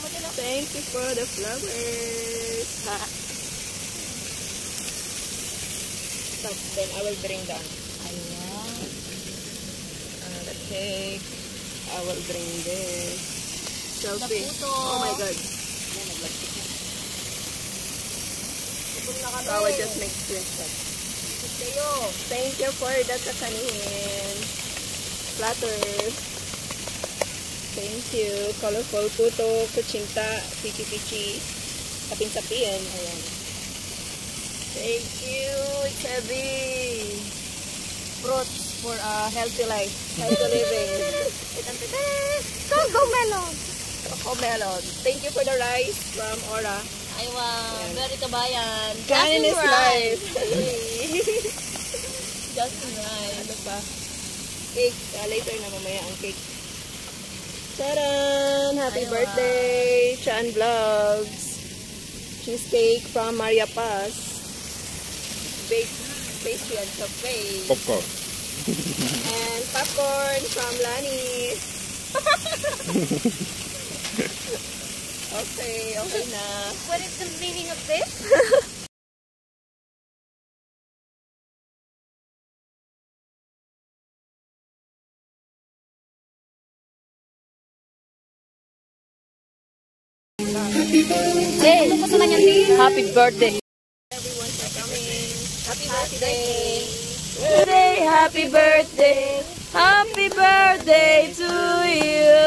Thank you for the flowers. So, then I will bring down. The cake. I will bring this. Selfie. Oh my God. So I will just make screenshot. Thank you for the kakanin. Platters. Thank you. Colorful puto, kuchinta, pichi-pichi, sapin-sapin. Ayan. Thank you. It's heavy. Fruits for a healthy life. Healthy living. Coco melon. Coco melon. Thank you for the rice from Aura. Aywa, very kabayan. Kanin is life. Just right. Ano pa? Cake. Later na mamaya ang cake. Taran! Happy birthday! Chan Vlogs. Cheesecake from Maria Paz. Baked pastry and cafe. Popcorn. And popcorn from Lani. Okay na. What is the meaning of this? Hey! Happy birthday. Everyone for coming. Happy birthday! Happy birthday! Happy birthday to you!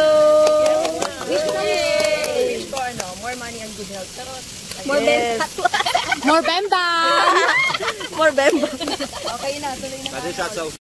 Wish ko ano, more money and good health. More bemba! More bemba! More bemba! Okay na, tuloy na.